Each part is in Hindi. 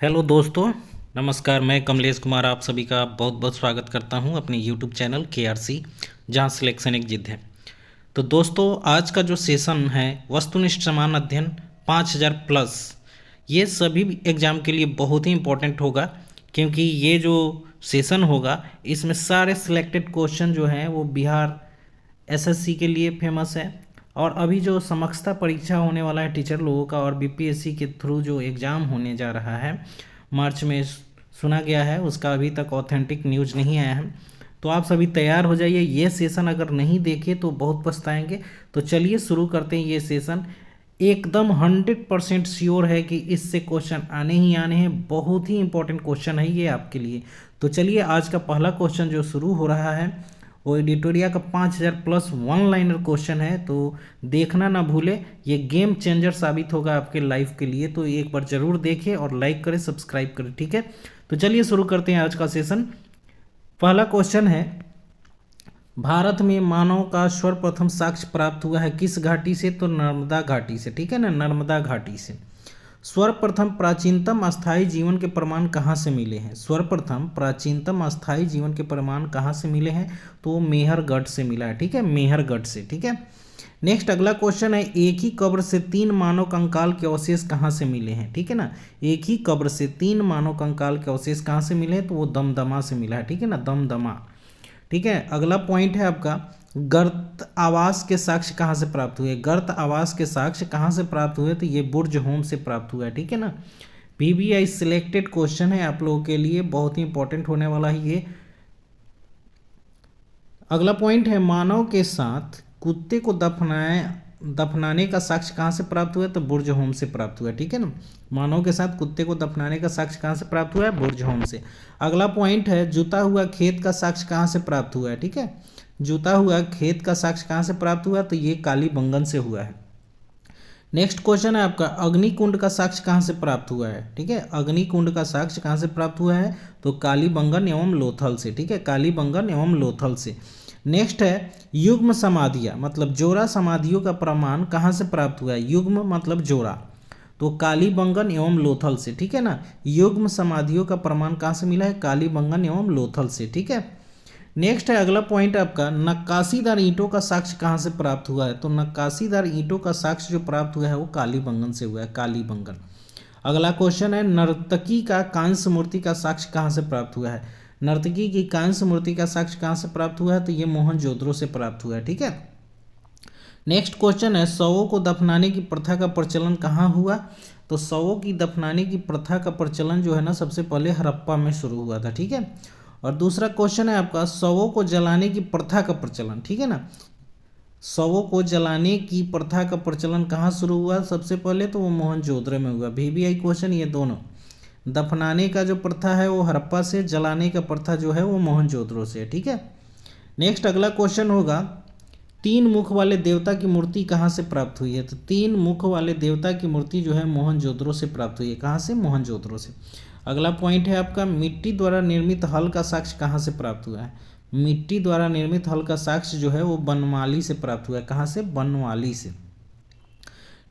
हेलो दोस्तों, नमस्कार। मैं कमलेश कुमार आप सभी का बहुत बहुत स्वागत करता हूं अपने यूट्यूब चैनल KRC, जहां सिलेक्शन एक जिद है। तो दोस्तों, आज का जो सेशन है वस्तुनिष्ठ समान अध्ययन 5000 प्लस, ये सभी एग्ज़ाम के लिए बहुत ही इम्पोर्टेंट होगा, क्योंकि ये जो सेशन होगा इसमें सारे सिलेक्टेड क्वेश्चन जो हैं वो बिहार SSC के लिए फेमस है। और अभी जो समक्षता परीक्षा होने वाला है टीचर लोगों का, और BPSC के थ्रू जो एग्ज़ाम होने जा रहा है मार्च में, सुना गया है, उसका अभी तक ऑथेंटिक न्यूज़ नहीं आया है। तो आप सभी तैयार हो जाइए। ये सेशन अगर नहीं देखे तो बहुत पछताएंगे। तो चलिए शुरू करते हैं ये सेशन। एकदम 100% श्योर है कि इससे क्वेश्चन आने ही आने हैं। बहुत ही इंपॉर्टेंट क्वेश्चन है ये आपके लिए। तो चलिए, आज का पहला क्वेश्चन जो शुरू हो रहा है वो एडिटोरिया का 5000 प्लस वन लाइनर क्वेश्चन है। तो देखना ना भूले, ये गेम चेंजर साबित होगा आपके लाइफ के लिए। तो एक बार जरूर देखें और लाइक करें, सब्सक्राइब करें, ठीक है। तो चलिए शुरू करते हैं आज का सेशन। पहला क्वेश्चन है, भारत में मानव का सर्वप्रथम साक्ष्य प्राप्त हुआ है किस घाटी से? तो नर्मदा घाटी से, ठीक है ना, नर्मदा घाटी से। सर्वप्रथम प्राचीनतम अस्थायी जीवन के प्रमाण कहाँ से मिले हैं? सर्वप्रथम प्राचीनतम अस्थायी जीवन के प्रमाण कहाँ से मिले हैं? तो मेहरगढ़ से मिला है, ठीक है, मेहरगढ़ से, ठीक है। नेक्स्ट अगला क्वेश्चन है, एक ही कब्र से 3 मानव कंकाल के अवशेष कहाँ से मिले हैं? ठीक है ना, एक ही कब्र से 3 मानव कंकाल के अवशेष कहाँ से मिले हैं? तो वो दमदमा से मिला है, ठीक है ना, दमदमा, ठीक है। अगला पॉइंट है आपका, गर्त आवास के साक्ष्य कहाँ से प्राप्त हुए? गर्त आवास के साक्ष्य कहाँ से प्राप्त हुए? तो ये बुर्ज होम से प्राप्त हुआ है, ठीक है ना। PBI सिलेक्टेड क्वेश्चन है आप लोगों के लिए, बहुत ही इंपॉर्टेंट होने वाला है ये। अगला पॉइंट है, मानव के साथ कुत्ते को दफनाने का साक्ष्य कहाँ से प्राप्त हुआ है? तो बुर्ज होम से प्राप्त हुआ है, ठीक है ना। मानव के साथ कुत्ते को दफनाने का साक्ष्य कहाँ से प्राप्त हुआ है? बुर्ज होम से। अगला पॉइंट है, जुता हुआ खेत का साक्ष्य कहाँ से प्राप्त हुआ है? ठीक है, जुता हुआ खेत का साक्ष्य कहाँ से प्राप्त हुआ? तो ये कालीबंगन से हुआ है। नेक्स्ट क्वेश्चन है आपका, अग्निकुंड का साक्ष्य कहाँ से प्राप्त हुआ है? ठीक है, अग्निकुंड का साक्ष्य कहाँ से प्राप्त हुआ है? तो कालीबंगन एवं लोथल से, ठीक है, कालीबंगन एवं लोथल से। नेक्स्ट है, युग्म समाधियाँ मतलब जोड़ा समाधियों का प्रमाण कहाँ से प्राप्त हुआ है? युग्म मतलब जोड़ा, तो कालीबंगन एवं लोथल से, ठीक है ना। युग्म समाधियों का प्रमाण कहाँ से मिला है? कालीबंगन एवं लोथल से, ठीक है। नेक्स्ट है अगला पॉइंट आपका, नक्काशीदार ईंटों का साक्ष्य कहाँ से प्राप्त हुआ है? तो नक्काशीदार ईंटों का साक्ष्य जो प्राप्त हुआ है वो कालीबंगन से हुआ है, कालीबंगन। अगला क्वेश्चन है, नर्तकी का कांस्य मूर्ति का साक्ष्य कहाँ से प्राप्त हुआ है? नर्तकी की कांस्य मूर्ति का साक्ष्य कहाँ से प्राप्त हुआ है? तो ये मोहनजोदड़ो से प्राप्त हुआ है, ठीक है। नेक्स्ट क्वेश्चन है, शवों को दफनाने की प्रथा का प्रचलन कहाँ हुआ? तो शवों की दफनाने की प्रथा का प्रचलन जो है ना, सबसे पहले हड़प्पा में शुरू हुआ था, ठीक है। और दूसरा क्वेश्चन है आपका, शवों को जलाने की प्रथा का प्रचलन, ठीक है ना, शवों को जलाने की प्रथा का प्रचलन कहाँ शुरू हुआ? सबसे पहले तो वो मोहनजोदड़ो में हुआ। VBI क्वेश्चन ये दोनों, दफनाने का जो प्रथा है वो हड़प्पा से, जलाने का प्रथा जो है वो मोहनजोदड़ो से, ठीक है। नेक्स्ट अगला क्वेश्चन होगा, 3 मुख वाले देवता की मूर्ति कहाँ से प्राप्त हुई है? तो 3 मुख वाले देवता की मूर्ति जो है मोहनजोदड़ो से प्राप्त हुई है। कहाँ से? मोहनजोदड़ो से। अगला पॉइंट है आपका, मिट्टी द्वारा निर्मित हल का साक्ष्य कहाँ से प्राप्त हुआ है? मिट्टी द्वारा निर्मित हल का साक्ष्य जो है वो बनमाली से प्राप्त हुआ है। कहाँ से? बनमाली से।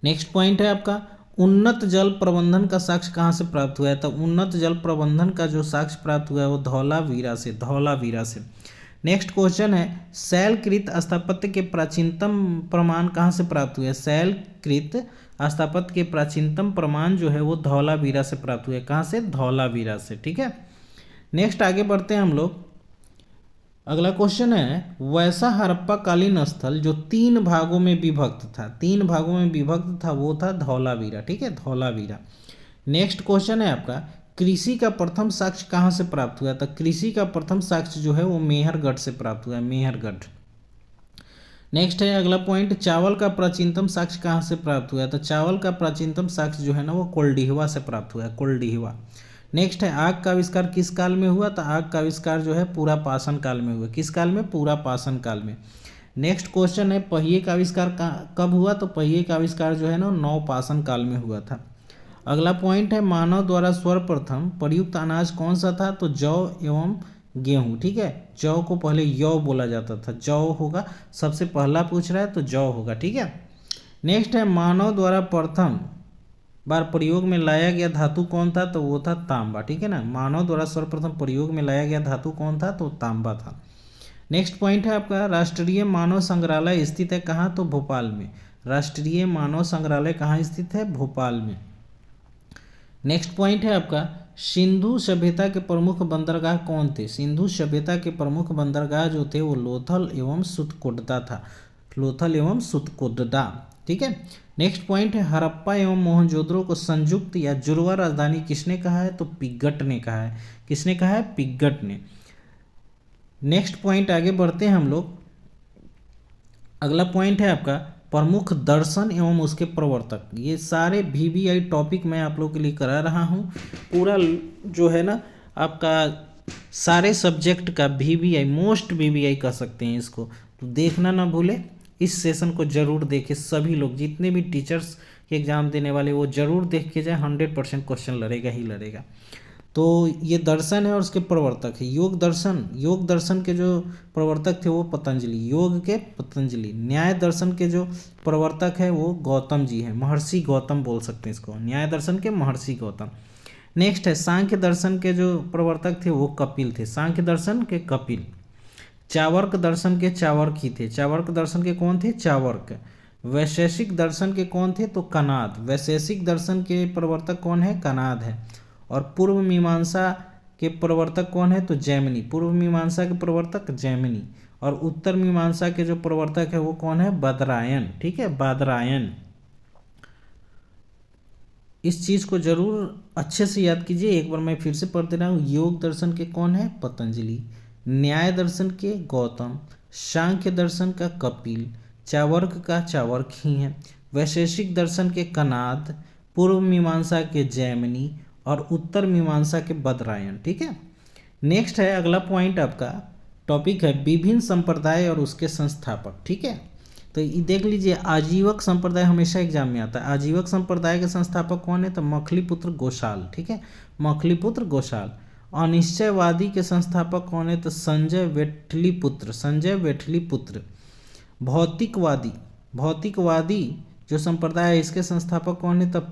नेक्स्ट पॉइंट है आपका, उन्नत जल प्रबंधन का साक्ष्य कहाँ से प्राप्त हुआ है? तो उन्नत जल प्रबंधन का जो साक्ष्य प्राप्त हुआ है वो धौलावीरा से, धौलावीरा से। नेक्स्ट क्वेश्चन है, शैलकृत स्थापत्य के प्राचीनतम प्रमाण कहाँ से प्राप्त हुए? शैलकृत स्थापत्य के प्राचीनतम प्रमाण जो है वो धौलावीरा से प्राप्त हुए। कहाँ से? धौलावीरा से, ठीक है। नेक्स्ट आगे बढ़ते हैं हम लोग। अगला क्वेश्चन है, वैसा हड़प्पा कालीन स्थल जो 3 भागों में विभक्त था, 3 भागों में विभक्त था, वो था धौलावीरा, ठीक है, धौलावीरा। नेक्स्ट क्वेश्चन है आपका, कृषि का प्रथम साक्ष्य कहाँ से प्राप्त हुआ? तो कृषि का प्रथम साक्ष्य जो है वो मेहरगढ़ से प्राप्त हुआ है, मेहरगढ़। नेक्स्ट है अगला पॉइंट, चावल का प्राचीनतम साक्ष्य कहाँ से प्राप्त हुआ है? तो चावल का प्राचीनतम साक्ष्य जो है ना वो कोल्डिहवा से प्राप्त हुआ है, कोल्डिहवा। नेक्स्ट है, आग का आविष्कार किस काल में हुआ? तो आग का आविष्कार जो है पूरा पाषाण काल में हुआ। किस काल में? पूरा पाषाण काल में। नेक्स्ट क्वेश्चन है, पहिए का आविष्कार कब हुआ? तो पहिए का आविष्कार जो है ना नवपाषाण काल में हुआ था। अगला पॉइंट है, मानव द्वारा सर्वप्रथम प्रयुक्त अनाज कौन सा था? तो जौ एवं गेहूं, ठीक है। जौ को पहले यौ बोला जाता था, जौ होगा, सबसे पहला पूछ रहा है तो जौ होगा, ठीक है। नेक्स्ट है, मानव द्वारा प्रथम बार प्रयोग में लाया गया धातु कौन था? तो वो था तांबा, ठीक है ना। मानव द्वारा सर्वप्रथम प्रयोग में लाया गया धातु कौन था? तो तांबा था। नेक्स्ट पॉइंट है आपका, राष्ट्रीय मानव संग्रहालय स्थित है कहाँ? तो भोपाल में। राष्ट्रीय मानव संग्रहालय कहाँ स्थित है? भोपाल में। नेक्स्ट पॉइंट है आपका, सिंधु सभ्यता के प्रमुख बंदरगाह कौन थे? सिंधु सभ्यता के प्रमुख बंदरगाह जो थे वो लोथल एवं सुतकोटदा था। लोथल एवं सुतकोटदा, ठीक है। नेक्स्ट पॉइंट है, हड़प्पा एवं मोहनजोदड़ो को संयुक्त या जुड़वा राजधानी किसने कहा है? तो पिग्गट ने कहा है। किसने कहा है? पिग्गट ने। नेक्स्ट पॉइंट आगे बढ़ते हैं हम लोग। अगला पॉइंट है आपका, प्रमुख दर्शन एवं उसके प्रवर्तक। ये सारे VVI टॉपिक मैं आप लोग के लिए करा रहा हूँ। पूरा जो है ना आपका सारे सब्जेक्ट का VVI, मोस्ट VVI कह सकते हैं इसको, तो देखना ना भूले। इस सेशन को जरूर देखें सभी लोग, जितने भी टीचर्स के एग्ज़ाम देने वाले वो जरूर देख के जाए। 100% क्वेश्चन लड़ेगा ही लड़ेगा। तो ये दर्शन है और उसके प्रवर्तक है योग दर्शन। योग दर्शन के जो प्रवर्तक थे वो पतंजलि, योग के पतंजलि। न्याय दर्शन के जो प्रवर्तक है वो गौतम जी हैं, महर्षि गौतम बोल सकते हैं इसको, न्याय दर्शन के महर्षि गौतम। नेक्स्ट है, सांख्य दर्शन के जो प्रवर्तक थे वो कपिल थे, सांख्य दर्शन के कपिल। चावर्क दर्शन के चावर्क ही थे, चावर्क दर्शन के कौन थे? चावर्क। वैशेषिक दर्शन के कौन थे? तो कनाद। वैशेषिक दर्शन के प्रवर्तक कौन है? कनाद है। और पूर्व मीमांसा के प्रवर्तक कौन है? तो जैमिनी। पूर्व मीमांसा के प्रवर्तक जैमिनी। और उत्तर मीमांसा के जो प्रवर्तक है वो कौन है? बादरायन, ठीक है, बादरायन। इस चीज को जरूर अच्छे से याद कीजिए। एक बार मैं फिर से पढ़ दे रहा हूँ। योग दर्शन के कौन है? पतंजलि। न्याय दर्शन के गौतम। सांख्य दर्शन का कपिल। चावर्क का चावर्क ही है। वैशेषिक दर्शन के कनाद। पूर्व मीमांसा के जैमिनी। और उत्तर मीमांसा के बादरायन, ठीक है। नेक्स्ट है अगला पॉइंट आपका, टॉपिक है विभिन्न संप्रदाय और उसके संस्थापक, ठीक है। तो ये देख लीजिए, आजीवक संप्रदाय हमेशा एग्जाम में आता है। आजीवक संप्रदाय के संस्थापक कौन है? तो मखलीपुत्र गोशाल, ठीक है, मखलीपुत्र गोशाल। अनिश्चयवादी के संस्थापक कौन है? तो संजय वेठलीपुत्र, संजय वेठलीपुत्र। भौतिकवादी, भौतिकवादी जो संप्रदाय है इसके संस्थापक कौन है? तो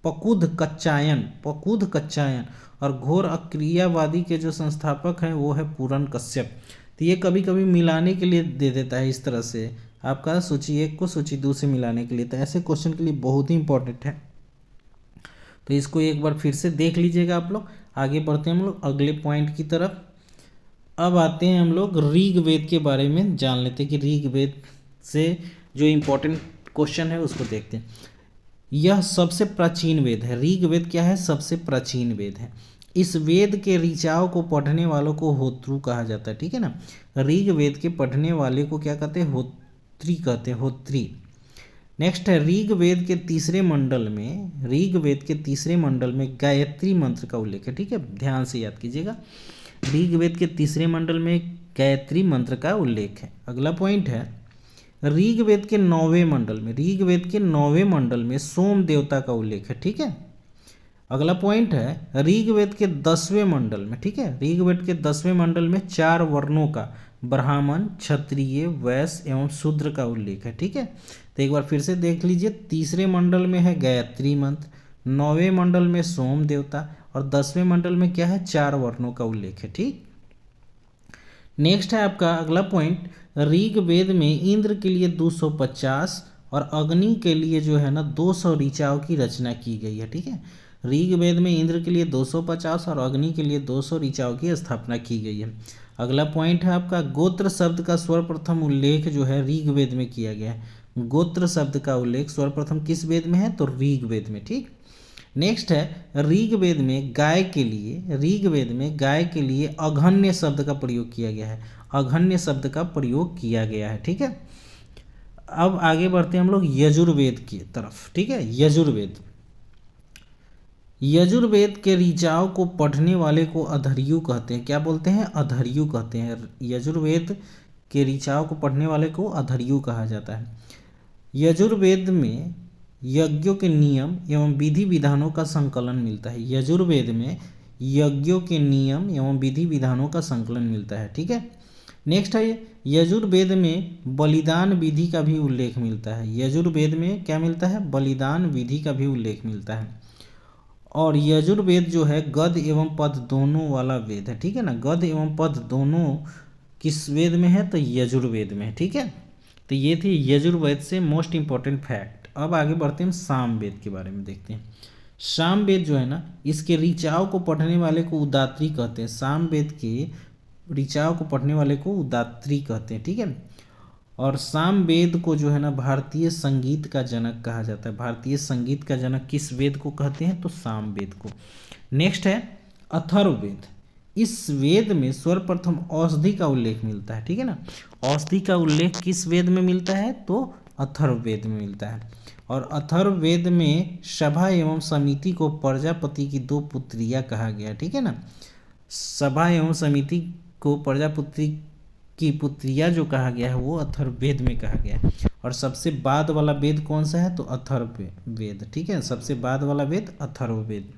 पकुध कच्चायन, पकुध कच्चायन। और घोर अक्रियावादी के जो संस्थापक हैं वो है पूरन कश्यप। तो ये कभी कभी मिलाने के लिए दे देता है इस तरह से, आपका सूची 1 को सूची 2 से मिलाने के लिए। तो ऐसे क्वेश्चन के लिए बहुत ही इंपॉर्टेंट है, तो इसको एक बार फिर से देख लीजिएगा आप लोग। आगे बढ़ते हैं हम लोग अगले पॉइंट की तरफ। अब आते हैं हम लोग ऋग्वेद के बारे में जान लेते हैं कि ऋग्वेद से जो इम्पोर्टेंट क्वेश्चन है उसको देखते हैं। यह सबसे प्राचीन वेद है। ऋग्वेद क्या है? सबसे प्राचीन वेद है। इस वेद के ऋचाओं को पढ़ने वालों को होत्रु कहा जाता है, ठीक है ना। ऋग्वेद के पढ़ने वाले को क्या कहते हैं? होत्री कहते हैं, होत्री। नेक्स्ट है, ऋग्वेद के तीसरे मंडल में, ऋग्वेद के तीसरे मंडल में गायत्री मंत्र का उल्लेख है, ठीक है, ध्यान से याद कीजिएगा। ऋग्वेद के तीसरे मंडल में गायत्री मंत्र का उल्लेख है। अगला पॉइंट है, ऋग्वेद के 9वें मंडल में, ऋग्वेद के 9वें मंडल में सोम देवता का उल्लेख है, ठीक है। अगला पॉइंट है, ऋग्वेद के 10वें मंडल में, ठीक है, ऋग्वेद के 10वें मंडल में 4 वर्णों का, ब्राह्मण, क्षत्रिय, वैश्य एवं शूद्र का उल्लेख है, ठीक है। तो एक बार फिर से देख लीजिए, तीसरे मंडल में है गायत्री मंत्र, 9वें मंडल में सोम देवता, और 10वें मंडल में क्या है? 4 वर्णों का उल्लेख है, ठीक। नेक्स्ट है आपका अगला पॉइंट, ऋग्वेद में इंद्र के लिए 250 और अग्नि के लिए जो है ना 200 ऋचाओं की रचना की गई है, ठीक है। ऋग्वेद में इंद्र के लिए 250 और अग्नि के लिए 200 ऋचाओं की स्थापना की गई है। अगला पॉइंट है आपका, गोत्र शब्द का सर्वप्रथम उल्लेख जो है ऋग्वेद में किया गया है। गोत्र शब्द का उल्लेख सर्वप्रथम किस वेद में है? तो ऋग्वेद में, ठीक। नेक्स्ट है, ऋग्वेद में गाय के लिए, ऋग्वेद में गाय के लिए अघन्य शब्द का प्रयोग किया गया है, अघन्य शब्द का प्रयोग किया गया है, ठीक है। अब आगे बढ़ते हैं हम लोग यजुर्वेद की तरफ, ठीक है। यजुर्वेद, यजुर्वेद के ऋचाओं को पढ़ने वाले को अधर्यु कहते हैं। क्या बोलते हैं? अधर्यु कहते हैं। यजुर्वेद के ऋचाओं को पढ़ने वाले को अधर्यु कहा जाता है। यजुर्वेद में यज्ञों के नियम एवं विधि विधानों का संकलन मिलता है। यजुर्वेद में यज्ञों के नियम एवं विधि विधानों का संकलन मिलता है, ठीक है। नेक्स्ट है, यजुर्वेद में बलिदान विधि का भी उल्लेख मिलता है। यजुर्वेद में क्या मिलता है? बलिदान विधि का भी उल्लेख मिलता है। और यजुर्वेद जो है गद्य एवं पद दोनों वाला वेद है, ठीक है ना। गद्य एवं पद दोनों किस वेद में है, तो यजुर्वेद में है, ठीक है। तो ये थी यजुर्वेद से मोस्ट इंपॉर्टेंट फैक्ट। अब आगे बढ़ते हैं, हम सामवेद के बारे में देखते हैं। सामवेद जो है ना, इसके ऋचाओं को पढ़ने वाले को उदात्री कहते हैं। सामवेद के ऋचाओं को पढ़ने वाले को उदात्री कहते हैं, ठीक है। और सामवेद को जो है ना भारतीय संगीत का जनक कहा जाता है। भारतीय संगीत का जनक किस वेद को कहते हैं, तो सामवेद को। नेक्स्ट है अथर्ववेद। इस वेद में सर्वप्रथम औषधि का उल्लेख मिलता है, ठीक है ना। औषधि का उल्लेख किस वेद में मिलता है, तो अथर्ववेद में मिलता है। और अथर्ववेद में सभा एवं समिति को प्रजापति की दो पुत्रियां कहा गया, ठीक है ना। सभा एवं समिति को प्रजापति की पुत्रियां जो कहा गया है वो अथर्ववेद में कहा गया है। और सबसे बाद वाला वेद कौन सा है, तो अथर्ववेद, ठीक है। सबसे बाद वाला वेद अथर्ववेद।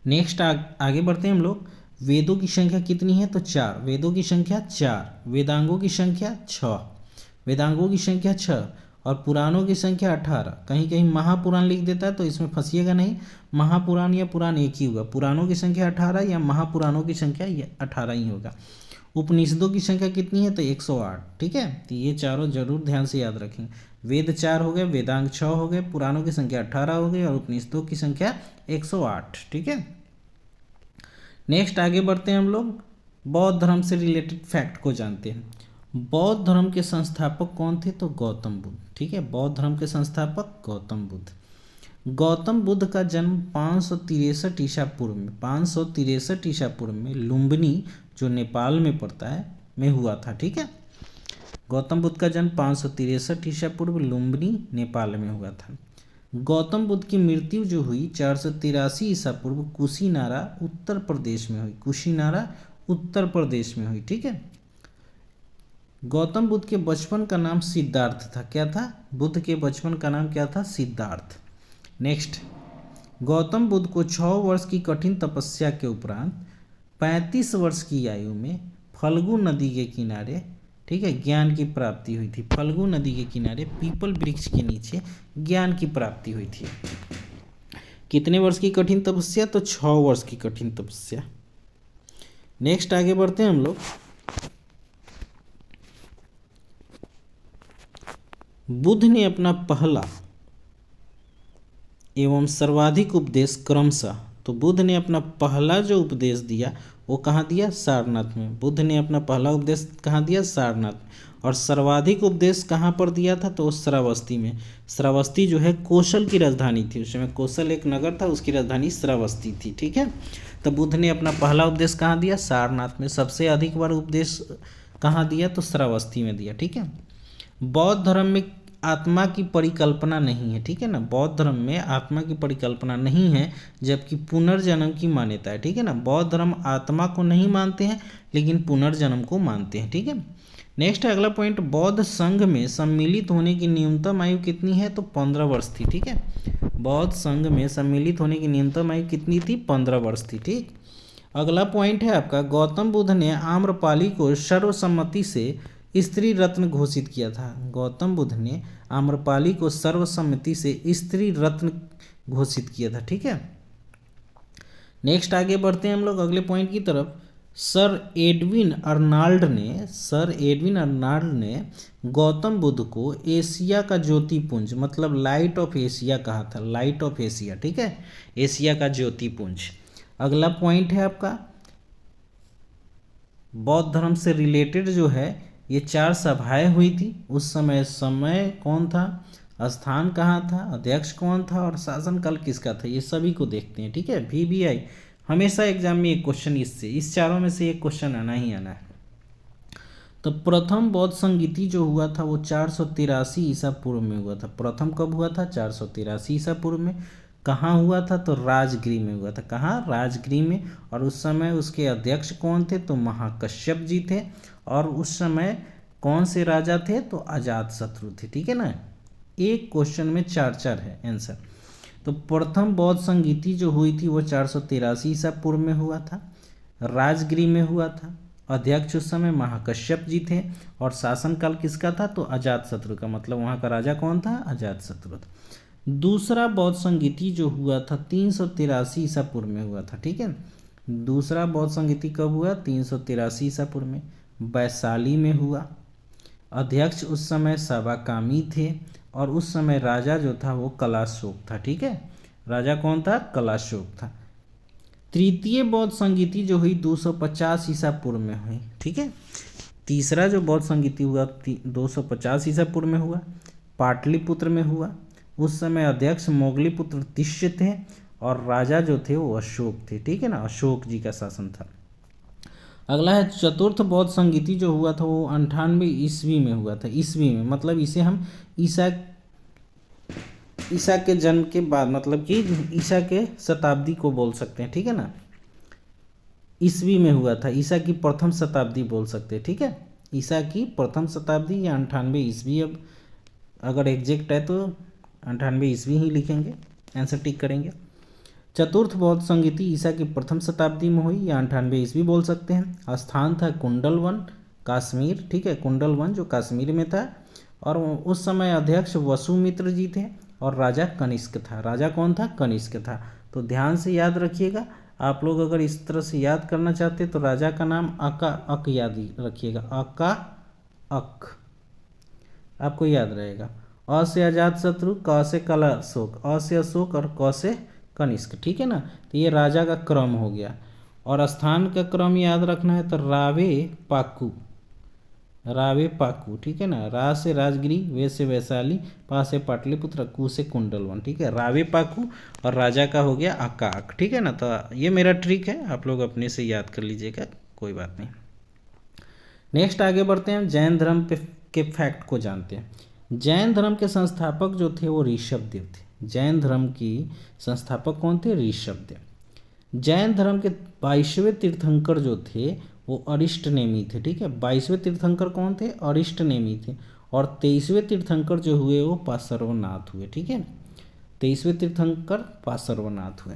नेक्स्ट आगे बढ़ते हैं हम लोग। वेदों की संख्या कितनी है, तो 4। वेदों की संख्या 4, वेदांगों की संख्या 6, वेदांगों की संख्या 6 और पुराणों की संख्या 18। कहीं कहीं महापुराण लिख देता है तो इसमें फंसिएगा नहीं, महापुराण या पुराण एक ही होगा। पुराणों की संख्या 18 या महापुराणों की संख्या 18 ही होगा। उपनिषदों की संख्या कितनी है, तो 108, ठीक है। तो ये चारों जरूर ध्यान से याद रखें। वेद 4 हो गए, वेदांग 6 हो गए, पुराणों की संख्या 18 हो गई और उपनिषदों की संख्या 108, ठीक है। नेक्स्ट आगे बढ़ते हैं हम लोग, बौद्ध धर्म से रिलेटेड फैक्ट को जानते हैं। बौद्ध धर्म के संस्थापक कौन थे, तो गौतम बुद्ध, ठीक है। बौद्ध धर्म के संस्थापक गौतम बुद्ध। गौतम बुद्ध का जन्म 563 ईसा पूर्व में 563 ईसा पूर्व में लुम्बिनी, जो नेपाल में पड़ता है, में हुआ था, ठीक है। गौतम बुद्ध का जन्म 563 ईसा पूर्व लुम्बिनी नेपाल में हुआ था। गौतम बुद्ध की मृत्यु जो हुई 483 ईसा पूर्व कुशीनारा उत्तर प्रदेश में हुई। कुशीनारा उत्तर प्रदेश में हुई, ठीक है। गौतम बुद्ध के बचपन का नाम सिद्धार्थ था। क्या था, बुद्ध के बचपन का नाम क्या था, सिद्धार्थ। नेक्स्ट, गौतम बुद्ध को 6 वर्ष की कठिन तपस्या के उपरांत 35 वर्ष की आयु में फल्गु नदी के किनारे, ठीक है, ज्ञान की प्राप्ति हुई थी। फल्गु नदी के किनारे पीपल वृक्ष के नीचे ज्ञान की प्राप्ति हुई थी। कितने वर्ष की कठिन तपस्या, तो 6 वर्ष की कठिन तपस्या। नेक्स्ट आगे बढ़ते हैं हम लोग। बुद्ध ने अपना पहला एवं सर्वाधिक उपदेश क्रमशः, तो बुद्ध ने अपना पहला जो उपदेश दिया वो कहाँ दिया, सारनाथ में। बुद्ध ने अपना पहला उपदेश कहाँ दिया, सारनाथ में। और सर्वाधिक उपदेश कहाँ पर दिया था, तो श्रावस्ती में। श्रावस्ती जो है कौशल की राजधानी थी, उस समय कौशल एक नगर था, उसकी राजधानी श्रावस्ती थी, ठीक है। तो बुद्ध ने अपना पहला उपदेश कहाँ दिया, सारनाथ में। सबसे अधिक बार उपदेश कहाँ दिया, तो श्रावस्ती में दिया, ठीक है। बौद्ध धर्म में आत्मा की परिकल्पना नहीं है, ठीक है ना। बौद्ध धर्म में आत्मा की परिकल्पना नहीं है, जबकि पुनर्जन्म की मान्यता है, ठीक है ना। बौद्ध धर्म आत्मा को नहीं मानते हैं लेकिन पुनर्जन्म को मानते हैं, ठीक है। नेक्स्ट अगला पॉइंट, बौद्ध संघ में सम्मिलित होने की न्यूनतम आयु कितनी है, तो 15 वर्ष थी, ठीक है। बौद्ध संघ में सम्मिलित होने की न्यूनतम आयु कितनी थी, 15 वर्ष थी, ठीक। अगला पॉइंट है आपका, गौतम बुद्ध ने आम्रपाली को सर्वसम्मति से स्त्री रत्न घोषित किया था। गौतम बुद्ध ने आम्रपाली को सर्वसम्मति से स्त्री रत्न घोषित किया था, ठीक है। नेक्स्ट आगे बढ़ते हैं हम लोग अगले पॉइंट की तरफ। सर एडविन अर्नाल्ड ने गौतम बुद्ध को एशिया का ज्योतिपुंज, मतलब लाइट ऑफ एशिया कहा था। लाइट ऑफ एशिया, ठीक है, एशिया का ज्योतिपुंज। अगला पॉइंट है आपका, बौद्ध धर्म से रिलेटेड जो है ये 4 सभाएं हुई थी। उस समय कौन था, स्थान कहाँ था, अध्यक्ष कौन था और शासनकाल किसका था, ये सभी को देखते हैं, ठीक है। VBI हमेशा एग्जाम में एक क्वेश्चन इस चारों में से एक क्वेश्चन आना ही आना है। तो प्रथम बौद्ध संगीति जो हुआ था वो 483 ईसा पूर्व में हुआ था। प्रथम कब हुआ था, 483 ईसा पूर्व में। कहाँ हुआ था, तो राजगृह में हुआ था। कहाँ, राजगृह में। और उस समय उसके अध्यक्ष कौन थे, तो महाकश्यप जी थे। और उस समय कौन से राजा थे, तो अजातशत्रु थे, ठीक है ना। एक क्वेश्चन में 4 है आंसर। तो प्रथम बौद्ध संगीति जो हुई थी वो 483 ईसा पूर्व में हुआ था, राजगृह में हुआ था। अध्यक्ष उस समय महाकश्यप जी थे और शासनकाल किसका था, तो अजातशत्रु का। मतलब वहाँ का राजा कौन था, अजातशत्रु था। दूसरा बौद्ध संगीति जो हुआ था 383 ईसा पूर्व में हुआ था, ठीक है। दूसरा बौद्ध संगीति कब हुआ? 383 ईसा पूर्व में, वैशाली में हुआ। अध्यक्ष उस समय साबाकामी थे और उस समय राजा जो था वो कलाशोक था, ठीक है। राजा कौन था? कलाशोक था। तृतीय बौद्ध संगीति जो हुई 250 ईसा पूर्व में हुई, ठीक है। तीसरा जो बौद्ध संगीति हुआ 250 ईसा पूर्व में हुआ, पाटलिपुत्र में हुआ। उस समय अध्यक्ष मोगलीपुत्र तिष्य थे और राजा जो थे वो अशोक थे, ठीक है ना, अशोक जी का शासन था। अगला है चतुर्थ बौद्ध संगीति जो हुआ था वो 98 ईस्वी में हुआ था। ईस्वी में मतलब इसे हम ईसा के जन्म के बाद, मतलब कि ईसा के शताब्दी को बोल सकते हैं, ठीक है ना। ईस्वी में हुआ था, ईसा की प्रथम शताब्दी बोल सकते हैं, ठीक है। ईसा की प्रथम शताब्दी या 98 ईस्वी, अब अगर एग्जैक्ट है तो 98 ईस्वी ही लिखेंगे, आंसर टिक करेंगे। चतुर्थ बौद्ध संगीति ईसा की प्रथम शताब्दी में हुई या 98 ईस्वी बोल सकते हैं। स्थान था कुंडलवन, कश्मीर, ठीक है, कुंडलवन जो कश्मीर में था। और उस समय अध्यक्ष वसुमित्र जी थे और राजा कनिष्क था। राजा कौन था? कनिष्क था। तो ध्यान से याद रखिएगा, आप लोग अगर इस तरह से याद करना चाहते तो राजा का नाम अका अक याद रखिएगा, अका अक आपको याद रहेगा। अ से अजात शत्रु, क से कलाशोक, अ से अशोक और क से कनिष्क, ठीक है ना। तो ये राजा का क्रम हो गया। और स्थान का क्रम याद रखना है तो रावे पाकू, रावे पाकू, ठीक है ना। रा से राजगिरी, वे से वैशाली, पा से पाटलिपुत्र, कू से कुंडलवन, ठीक है। रावे पाकू और राजा का हो गया अकाक, ठीक है ना। तो ये मेरा ट्रिक है, आप लोग अपने से याद कर लीजिएगा, कोई बात नहीं। नेक्स्ट आगे बढ़ते हैं, जैन धर्म के फैक्ट को जानते हैं। जैन धर्म के संस्थापक जो थे वो ऋषभदेव थे। जैन धर्म की संस्थापक कौन थे? ऋषभदेव। जैन धर्म के 22वें तीर्थंकर जो थे वो अरिष्टनेमी थे, ठीक है। 22वें तीर्थंकर कौन थे? अरिष्टनेमी थे। और 23वें तीर्थंकर जो हुए वो पार्श्वनाथ हुए, ठीक है। 23वें तीर्थंकर पार्श्वनाथ हुए।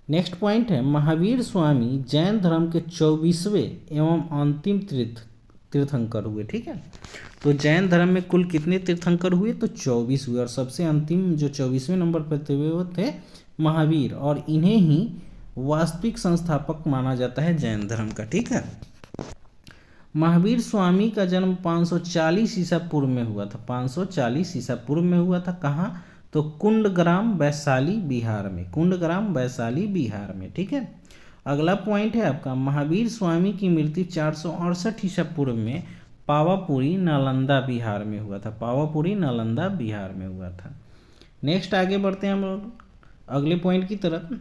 नेक्स्ट पॉइंट है, महावीर स्वामी जैन धर्म के 24वें एवं अंतिम तीर्थंकर हुए, ठीक है। तो जैन धर्म में कुल कितने तीर्थंकर हुए? तो 24 हुए। और सबसे अंतिम जो 24वें नंबर पर थे वो थे महावीर, और इन्हें ही वास्तविक संस्थापक माना जाता है जैन धर्म का, ठीक है। महावीर स्वामी का जन्म 540 ईसा पूर्व में हुआ था। 540 ईसा पूर्व में हुआ था। कहाँ? तो कुंडग्राम वैशाली बिहार में, कुंडग्राम वैशाली बिहार में, ठीक है। अगला पॉइंट है आपका, महावीर स्वामी की मृत्यु 468 ईसा पूर्व में पावापुरी नालंदा बिहार में हुआ था। पावापुरी नालंदा बिहार में हुआ था। नेक्स्ट आगे बढ़ते हैं हम लोग अगले पॉइंट की तरफ।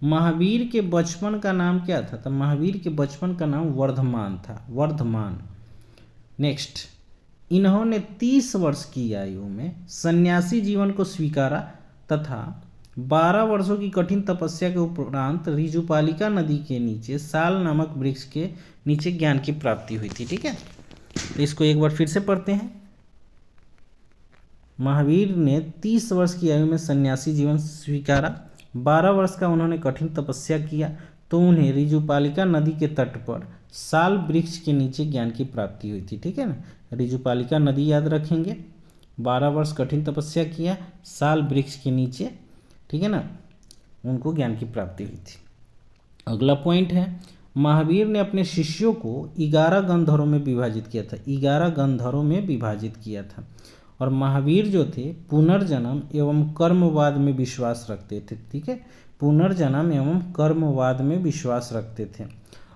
महावीर के बचपन का नाम क्या था? तो महावीर के बचपन का नाम वर्धमान था, वर्धमान। नेक्स्ट, इन्होंने 30 वर्ष की आयु में सन्यासी जीवन को स्वीकारा तथा 12 वर्षों की कठिन तपस्या के उपरांत ऋजुपालिका नदी के नीचे साल नामक वृक्ष के नीचे ज्ञान की प्राप्ति हुई थी, ठीक है। तो इसको एक बार फिर से पढ़ते हैं। महावीर ने 30 वर्ष की आयु में सन्यासी जीवन स्वीकारा, 12 वर्ष का उन्होंने कठिन तपस्या किया, तो उन्हें ऋजुपालिका नदी के तट पर साल वृक्ष के नीचे ज्ञान की प्राप्ति हुई थी, ठीक है ना। ऋजुपालिका नदी याद रखेंगे, 12 वर्ष कठिन तपस्या किया, साल वृक्ष के नीचे, ठीक है ना, उनको ज्ञान की प्राप्ति हुई थी। अगला पॉइंट है, महावीर ने अपने शिष्यों को 11 गंधर्वों में विभाजित किया था। 11 गंधर्वों में विभाजित किया था। और महावीर जो थे पुनर्जन्म एवं कर्मवाद में विश्वास रखते थे, ठीक है। पुनर्जन्म एवं कर्मवाद में विश्वास रखते थे।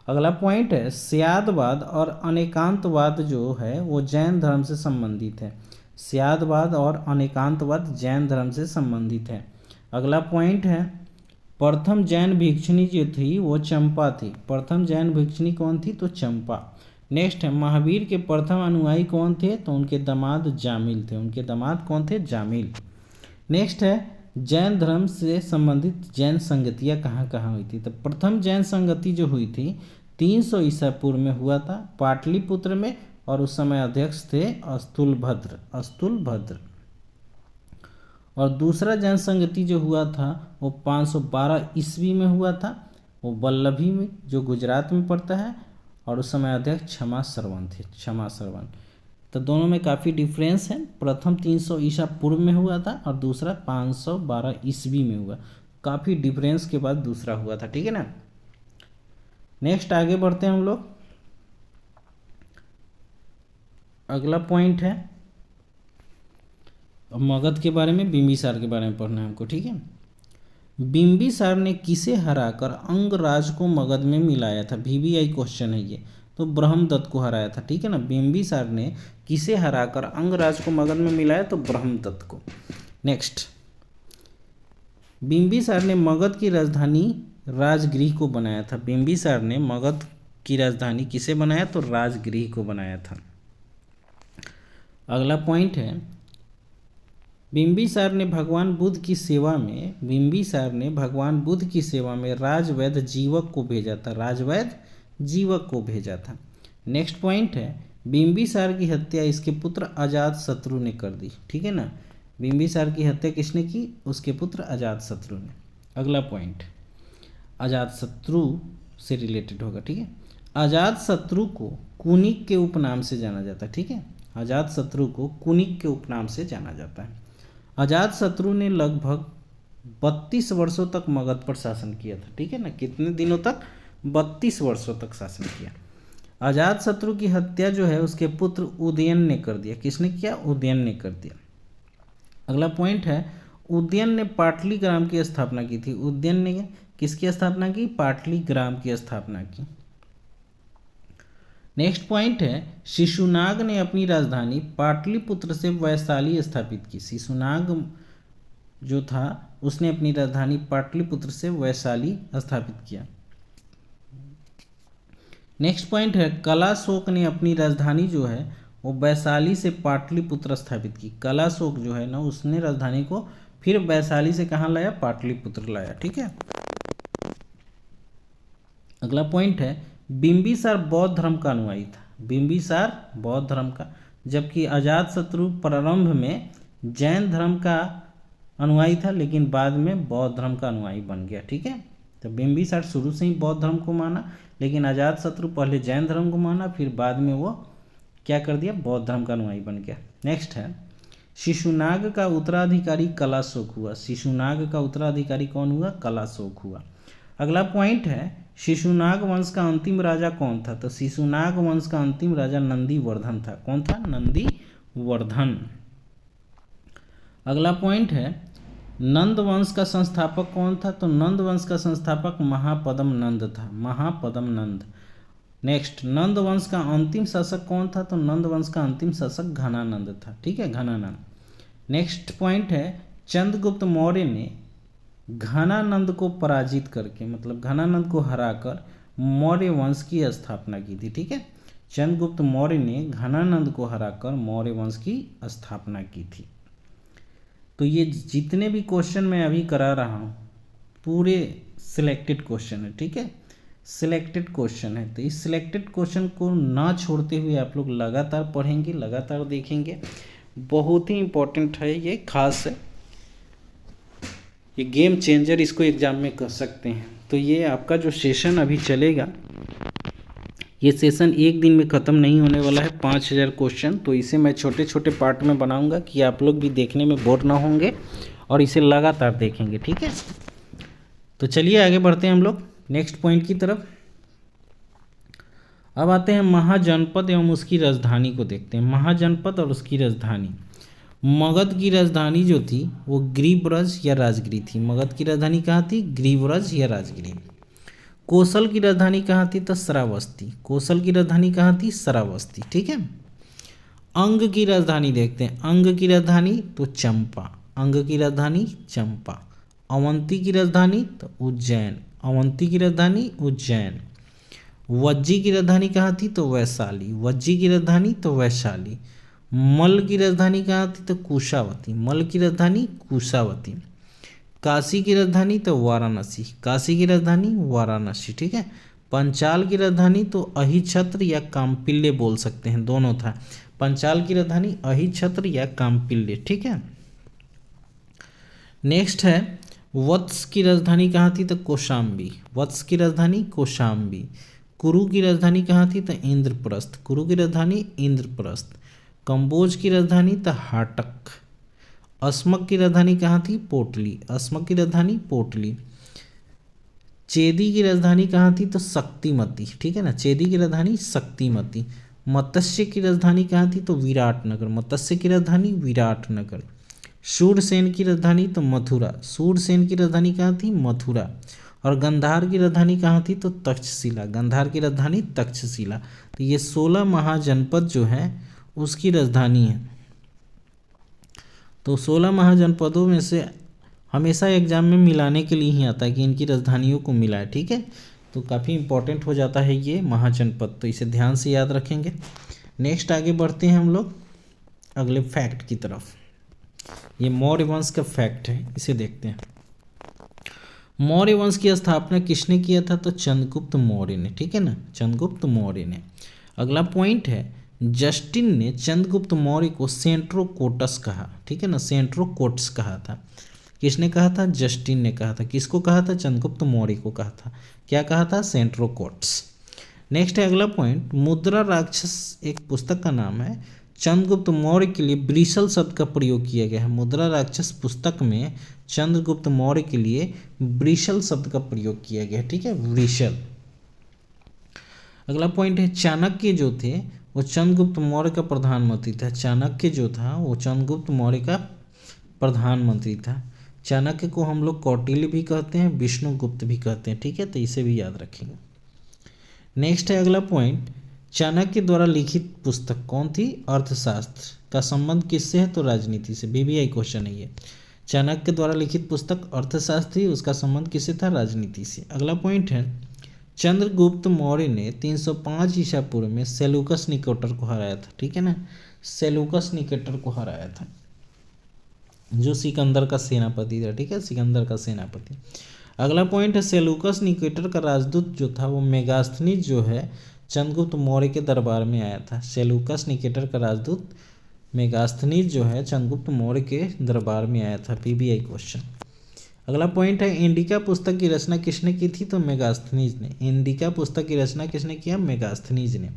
अगला पॉइंट है, स्यादवाद और अनेकांतवाद जो है वो जैन धर्म से संबंधित है। स्यादवाद और अनेकांतवाद जैन धर्म से संबंधित है। अगला पॉइंट है, प्रथम जैन भिक्षुणी जो थी वो चंपा थी। प्रथम जैन भिक्षुणी कौन थी? तो चंपा। नेक्स्ट है, महावीर के प्रथम अनुयायी कौन थे? तो उनके दामाद जामिल थे। उनके दामाद कौन थे? जामिल। नेक्स्ट है, जैन धर्म से संबंधित जैन संगतियाँ कहाँ कहाँ हुई थी? तो प्रथम जैन संगति जो हुई थी 300 ईसा पूर्व में हुआ था पाटलिपुत्र में, और उस समय अध्यक्ष थे अस्तुलभद्र, अस्तुलभद्र। और दूसरा जैन संगति जो हुआ था वो 512 ईस्वी में हुआ था, वो वल्लभी में जो गुजरात में पड़ता है, और उस समय अध्यक्ष क्षमा श्रवण थे, क्षमा श्रवण। तो दोनों में काफ़ी डिफरेंस है। प्रथम 300 ईसा पूर्व में हुआ था और दूसरा 512 ईस्वी में हुआ। काफ़ी डिफरेंस के बाद दूसरा हुआ था, ठीक है ना। नेक्स्ट आगे बढ़ते हैं हम लोग। अगला पॉइंट है मगध के बारे में, बिंबिसार के बारे में पढ़ना है हमको, ठीक है। बिंबिसार ने किसे हराकर अंगराज को मगध में मिलाया था? VVI क्वेश्चन है ये। तो ब्रह्मदत्त को हराया था, ठीक है ना। बिंबिसार ने किसे हराकर अंगराज को मगध में मिलाया? तो ब्रह्मदत्त को। नेक्स्ट, बिंबिसार ने मगध की राजधानी राजगृह को बनाया था। बिंबिसार ने मगध की राजधानी किसे बनाया? तो राजगृह को बनाया था। अगला पॉइंट है बिंबिसार ने भगवान बुद्ध की सेवा में राजवैद्य जीवक को भेजा था। राजवैद्य जीवक को भेजा था। नेक्स्ट पॉइंट है बिंबिसार की हत्या इसके पुत्र अजातशत्रु ने कर दी, ठीक है ना। बिंबिसार की हत्या किसने की? उसके पुत्र अजातशत्रु ने। अगला पॉइंट अजातशत्रु से रिलेटेड होगा, ठीक है। अजातशत्रु को कुनिक के उपनाम से जाना जाता है, ठीक है। अजातशत्रु को कुनिक के उपनाम से जाना जाता है। अजातशत्रु ने लगभग 32 वर्षों तक मगध पर शासन किया था, ठीक है ना। कितने दिनों तक? 32 वर्षों तक शासन किया। अजातशत्रु की हत्या जो है उसके पुत्र उदयन ने कर दिया। किसने किया? उदयन ने कर दिया। अगला पॉइंट है उदयन ने पाटलीग्राम की स्थापना की थी। उदयन ने किसकी स्थापना की? पाटलीग्राम की स्थापना की। नेक्स्ट पॉइंट है शिशुनाग ने अपनी राजधानी पाटलिपुत्र से वैशाली स्थापित की। शिशुनाग जो था उसने अपनी राजधानी पाटलिपुत्र से वैशाली स्थापित किया। नेक्स्ट पॉइंट है कलाशोक ने अपनी राजधानी जो है वो वैशाली से पाटलिपुत्र स्थापित की। कलाशोक जो है ना उसने राजधानी को फिर वैशाली से कहाँ लाया? पाटलिपुत्र लाया, ठीक है। अगला पॉइंट है बिंबिसार बौद्ध धर्म का अनुयायी था। बिंबिसार बौद्ध धर्म का, जबकि अजातशत्रु प्रारंभ में जैन धर्म का अनुयायी था लेकिन बाद में बौद्ध धर्म का अनुयायी बन गया, ठीक है। तो बिंबिसार शुरू से ही बौद्ध धर्म को माना, लेकिन अजातशत्रु पहले जैन धर्म को माना, फिर बाद में वो क्या कर दिया? बौद्ध धर्म का अनुयायी बन गया। नेक्स्ट है शिशुनाग का उत्तराधिकारी कलाशोक हुआ। शिशुनाग का उत्तराधिकारी कौन हुआ? कलाशोक हुआ। अगला पॉइंट है शिशुनाग वंश का अंतिम राजा कौन था? तो शिशुनाग वंश का अंतिम राजा नंदीवर्धन था। कौन था? नंदीवर्धन। अगला पॉइंट है नंद वंश का संस्थापक कौन था? तो नंद वंश का संस्थापक महापद्म नंद था। महापद्म नंद। नेक्स्ट, नंद वंश का अंतिम शासक कौन था? तो नंद वंश का अंतिम शासक घनानंद था, ठीक है, घनानंद। नेक्स्ट पॉइंट है चंद्रगुप्त मौर्य ने घनानंद को पराजित करके, मतलब घनानंद को हराकर मौर्य वंश की स्थापना की थी, ठीक है। चंद्रगुप्त मौर्य ने घनानंद को हराकर मौर्य वंश की स्थापना की थी। तो ये जितने भी क्वेश्चन मैं अभी करा रहा हूँ पूरे सिलेक्टेड क्वेश्चन है, ठीक है, सिलेक्टेड क्वेश्चन है। तो इस सिलेक्टेड क्वेश्चन को ना छोड़ते हुए आप लोग लगातार पढ़ेंगे, लगातार देखेंगे। बहुत ही इम्पोर्टेंट है, ये खास है, ये गेम चेंजर इसको एग्जाम में कर सकते हैं। तो ये आपका जो सेशन अभी चलेगा, ये सेशन एक दिन में ख़त्म नहीं होने वाला है। 5000 क्वेश्चन, तो इसे मैं छोटे छोटे पार्ट में बनाऊंगा कि आप लोग भी देखने में बोर ना होंगे और इसे लगातार देखेंगे, ठीक है। तो चलिए आगे बढ़ते हैं हम लोग नेक्स्ट पॉइंट की तरफ। अब आते हैं महाजनपद एवं उसकी राजधानी को देखते हैं। महाजनपद और उसकी राजधानी। मगध की राजधानी जो थी वो ग्रीवव्रज या राजगिरी थी। मगध की राजधानी कहाँ थी? ग्रीवव्रज या राजगिरी। कौशल की राजधानी कहाँ थी? तो श्रावस्ती। कौशल की राजधानी कहाँ थी? श्रावस्ती, ठीक है। अंग की राजधानी देखते हैं। अंग की राजधानी तो चंपा। अंग की राजधानी चंपा। अवंती की राजधानी तो उज्जैन। अवंती की राजधानी उज्जैन। वज्जी की राजधानी कहाँ थी? तो वैशाली। वज्जी की राजधानी तो वैशाली। मल्ल की राजधानी कहाँ थी? तो कुशावती। मल्ल की राजधानी कुशावती। काशी की राजधानी तो वाराणसी। काशी की राजधानी वाराणसी, ठीक है। पंचाल की राजधानी तो अहिछत्र या काम्पिल्य बोल सकते हैं, दोनों था। पंचाल की राजधानी अहिछत्र या काम्पिल्य, ठीक है। नेक्स्ट है वत्स की राजधानी कहाँ थी? तो कौशाम्बी। वत्स की राजधानी कौशाम्बी। कुरु की राजधानी कहाँ थी? तो इंद्रप्रस्थ। कुरु की राजधानी इंद्रप्रस्थ। कंबोज की राजधानी था हाटक। अस्मक की राजधानी कहाँ थी? पोटली। अस्मक की राजधानी पोटली। चेदी की राजधानी कहाँ थी? तो शक्तिमती, ठीक है ना, चेदी की राजधानी शक्तिमती। मत्स्य की राजधानी कहाँ थी? तो विराटनगर। मत्स्य की राजधानी विराटनगर। शूरसेन की राजधानी तो मथुरा। शूरसेन की राजधानी कहाँ थी? मथुरा। और गंधार की राजधानी कहाँ थी? तो तक्षशिला। गंधार की राजधानी तक्षशिला। तो ये 16 महाजनपद जो है उसकी राजधानी है। तो 16 महाजनपदों में से हमेशा एग्जाम में मिलाने के लिए ही आता है कि इनकी राजधानियों को मिलाए, ठीक है। तो काफ़ी इंपॉर्टेंट हो जाता है ये महाजनपद, तो इसे ध्यान से याद रखेंगे। नेक्स्ट आगे बढ़ते हैं हम लोग अगले फैक्ट की तरफ। ये मौर्य वंश का फैक्ट है, इसे देखते हैं। मौर्य वंश की स्थापना किसने किया था? तो चंद्रगुप्त मौर्य ने, ठीक है ना, चंद्रगुप्त मौर्य ने। अगला पॉइंट है, जस्टिन ने चंद्रगुप्त मौर्य को सेंट्रोकोटस कहा, ठीक है ना, सेंट्रोकोट्स कहा था। किसने कहा था? जस्टिन ने कहा था। किसको कहा था? चंद्रगुप्त मौर्य को कहा था। क्या कहा था? सेंट्रोकोट्स। नेक्स्ट है अगला पॉइंट, मुद्रा राक्षस एक पुस्तक का नाम है। चंद्रगुप्त मौर्य के लिए ब्रिशल शब्द का प्रयोग किया गया है। मुद्रा राक्षस पुस्तक में चंद्रगुप्त मौर्य के लिए ब्रिशल शब्द का प्रयोग किया गया है, ठीक है, ब्रिशल। अगला पॉइंट है, चाणक्य जो थे वो चंद्रगुप्त मौर्य का प्रधानमंत्री था। चाणक्य जो था वो चंद्रगुप्त मौर्य का प्रधानमंत्री था। चाणक्य को हम लोग कौटिल्य भी कहते हैं, विष्णुगुप्त भी कहते हैं, ठीक है, तो इसे भी याद रखेंगे। नेक्स्ट है अगला पॉइंट, चाणक्य द्वारा लिखित पुस्तक कौन थी? अर्थशास्त्र। का संबंध किससे है? तो राजनीति से। बीबीआई क्वेश्चन है ये। चाणक्य द्वारा लिखित पुस्तक अर्थशास्त्र थी, उसका संबंध किससे था? राजनीति से। अगला पॉइंट है, चंद्रगुप्त मौर्य ने 305 ईसा पूर्व में सेल्यूकस निकेटर को हराया था, ठीक है ना, सेल्यूकस निकेटर को हराया था, जो सिकंदर का सेनापति था, ठीक है, सिकंदर का सेनापति। अगला पॉइंट है, सेल्यूकस निकेटर का राजदूत जो था वो मेगास्थनीज जो है चंद्रगुप्त मौर्य के दरबार में आया था। सेल्यूकस निकेटर का राजदूत मेगास्थनीज जो है चंद्रगुप्त मौर्य के दरबार में आया था। PBI question. अगला पॉइंट है, इंडिका पुस्तक की रचना किसने की थी? तो मेगास्थनीज ने। इंडिका पुस्तक की रचना किसने किया? मेगास्थनीज ने।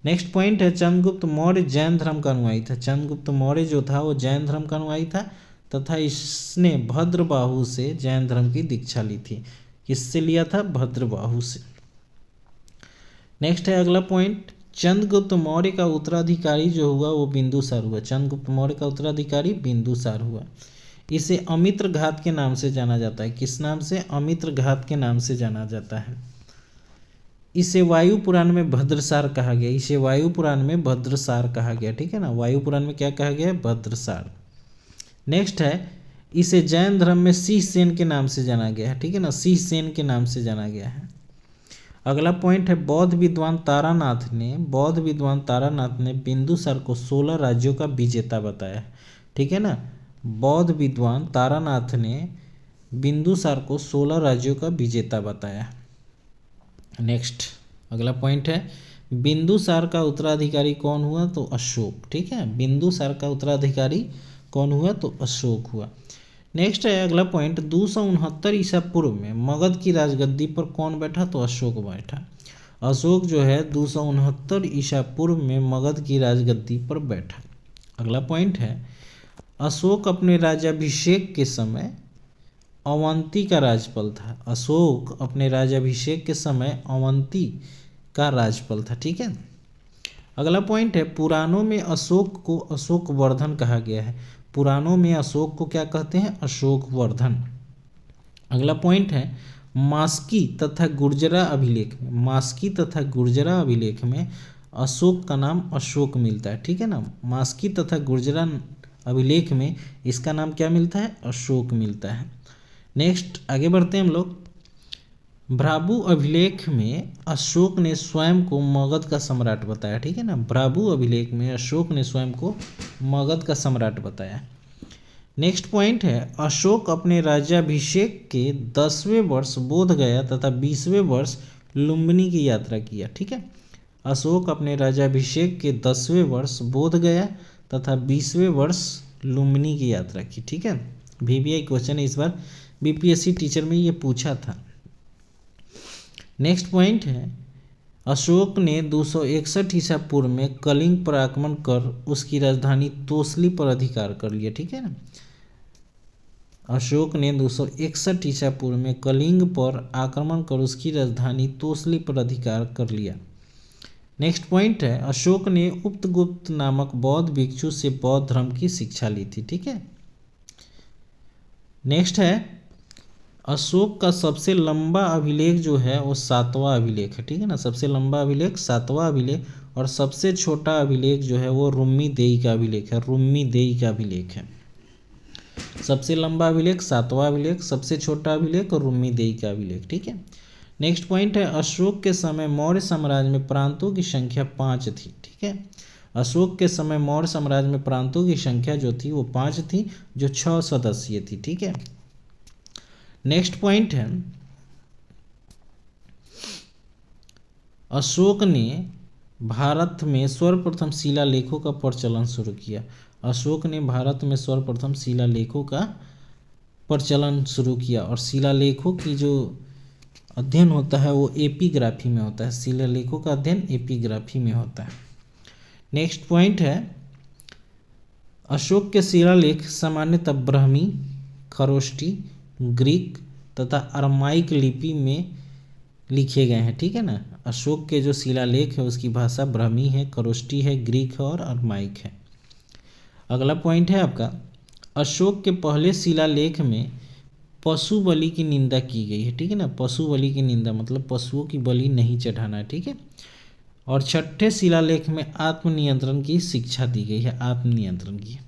नेक्स्ट पॉइंट है, चंद्रगुप्त मौर्य जैन धर्म का अनुयायी था। चंद्रगुप्त मौर्य जो था वो जैन धर्म का अनुयायी था तथा इसने भद्रबाहु से जैन धर्म की दीक्षा ली थी। किससे लिया था? भद्रबाहु से। नेक्स्ट है अगला पॉइंट, चंद्रगुप्त मौर्य का उत्तराधिकारी जो हुआ वो बिंदुसार हुआ। चंद्रगुप्त मौर्य का उत्तराधिकारी बिंदुसार हुआ। इसे अमित्र घात के नाम से जाना जाता है। किस नाम से? अमित्र घात के नाम से जाना जाता है। इसे वायु पुराण में भद्रसार कहा गया। इसे वायु पुराण में भद्रसार कहा गया, ठीक है ना, वायु पुराण में क्या कहा गया है? भद्रसार। नेक्स्ट है, इसे जैन धर्म में शीश सेन के नाम से जाना गया है, ठीक है ना, शीश सेन के नाम से जाना गया है। अगला पॉइंट है, बौद्ध विद्वान तारानाथ ने बिंदुसार को 16 राज्यों का विजेता बताया, ठीक है ना। बौद्ध विद्वान तारानाथ ने बिंदुसार को 16 राज्यों का विजेता बताया। नेक्स्ट अगला पॉइंट है, बिंदुसार का उत्तराधिकारी कौन हुआ? तो अशोक, ठीक है, बिंदुसार का उत्तराधिकारी कौन हुआ? तो अशोक हुआ। नेक्स्ट है अगला पॉइंट, 269 ईसा पूर्व में मगध की राजगद्दी पर कौन बैठा? तो अशोक बैठा। अशोक जो है 269 ईसा पूर्व में मगध की राजगद्दी पर बैठा। अगला पॉइंट है, अशोक अपने राज्याभिषेक के समय अवंती का राज्यपाल था। अशोक अपने राज्याभिषेक के समय अवंती का राज्यपाल था, ठीक है। अगला पॉइंट है, पुराणों में अशोक को अशोक वर्धन कहा गया है। पुराणों में अशोक को क्या कहते हैं? अशोक वर्धन। अगला पॉइंट है, मास्की तथा गुर्जरा अभिलेख में अशोक का नाम अशोक मिलता है, ठीक है ना। मास्की तथा गुर्जरा अभिलेख में इसका नाम क्या मिलता है? अशोक मिलता है। नेक्स्ट आगे बढ़ते हैं हम लोग। भ्राबु अभिलेख में अशोक ने स्वयं को मगध का सम्राट बताया, ठीक है ना। भ्राबु अभिलेख में अशोक ने स्वयं को मगध का सम्राट बताया। नेक्स्ट पॉइंट है, अशोक अपने राज्याभिषेक के 10वें वर्ष बोध गया तथा 20वें वर्ष लुम्बिनी की यात्रा किया, ठीक है। अशोक अपने राज्याभिषेक के 10वें वर्ष बोध गया तथा 20वें वर्ष लुम्बिनी की यात्रा की, ठीक है। वीवीआई क्वेश्चन इस बार बीपीएससी टीचर में ये पूछा था। नेक्स्ट पॉइंट है, अशोक ने 261 ईसा पूर्व में कलिंग पर आक्रमण कर उसकी राजधानी तोसली पर अधिकार कर लिया। ठीक है ना, अशोक ने 261 ईसा पूर्व में कलिंग पर आक्रमण कर उसकी राजधानी तोसली पर अधिकार कर लिया। नेक्स्ट पॉइंट है, अशोक ने उपगुप्त नामक बौद्ध भिक्षु से बौद्ध धर्म की शिक्षा ली थी। ठीक है, नेक्स्ट है, अशोक का सबसे लंबा अभिलेख जो है वो 7वां अभिलेख है। ठीक है ना, सबसे लंबा अभिलेख 7वां अभिलेख, और सबसे छोटा अभिलेख जो है वो रुम्मी देई का अभिलेख है। रुम्मी देई का अभिलेख है। सबसे लंबा अभिलेख 7वां अभिलेख, सबसे छोटा अभिलेख और रुम्मी देई का अभिलेख। ठीक है, नेक्स्ट पॉइंट है, अशोक के समय मौर्य साम्राज्य में प्रांतों की संख्या 5 थी। ठीक है, अशोक के समय मौर्य साम्राज्य में प्रांतों की संख्या जो थी वो 5 थी, जो 6 सदस्यीय थी। ठीक है, नेक्स्ट पॉइंट है, अशोक ने भारत में सर्वप्रथम शिलालेखों का प्रचलन शुरू किया। अशोक ने भारत में सर्वप्रथम शिलालेखों का प्रचलन शुरू किया, और शिलालेखों की जो अध्ययन होता है वो एपिग्राफी में होता है। शिलालेखों का अध्ययन एपिग्राफी में होता है। नेक्स्ट पॉइंट है, अशोक के शिलालेख सामान्यतः ब्राह्मी, खरोष्टी, ग्रीक तथा अरमाइक लिपि में लिखे गए हैं। ठीक है ना, अशोक के जो शिलालेख है उसकी भाषा ब्राह्मी है, खरोष्टी है, ग्रीक है और अरमाइक है। अगला पॉइंट है आपका, अशोक के पहले शिलालेख में पशु बलि की निंदा की गई है। ठीक है ना, पशु बलि की निंदा मतलब पशुओं की बलि नहीं चढ़ाना है। ठीक है, और 6ठे शिलालेख में आत्मनियंत्रण की शिक्षा दी गई है, आत्मनियंत्रण की।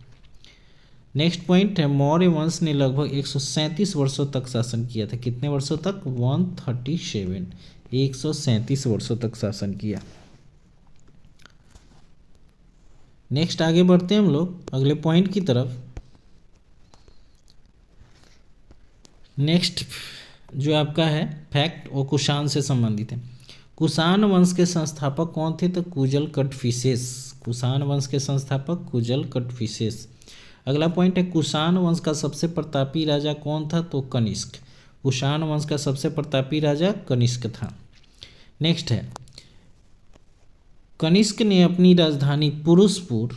नेक्स्ट पॉइंट है, मौर्य वंश ने लगभग 137 वर्षों तक शासन किया था। कितने वर्षों तक? 137, 137 वर्षों तक शासन किया। नेक्स्ट आगे बढ़ते हैं हम लोग अगले पॉइंट की तरफ। नेक्स्ट जो आपका है फैक्ट वो कुषाण से संबंधित है। कुषाण वंश के संस्थापक कौन थे? तो कुजल कटफिसेस। कुषाण वंश के संस्थापक कुजल कटफिसेस। अगला पॉइंट है, कुषाण वंश का सबसे प्रतापी राजा कौन था? तो कनिष्क। कुषाण वंश का सबसे प्रतापी राजा कनिष्क था। नेक्स्ट है, कनिष्क ने अपनी राजधानी पुरुषपुर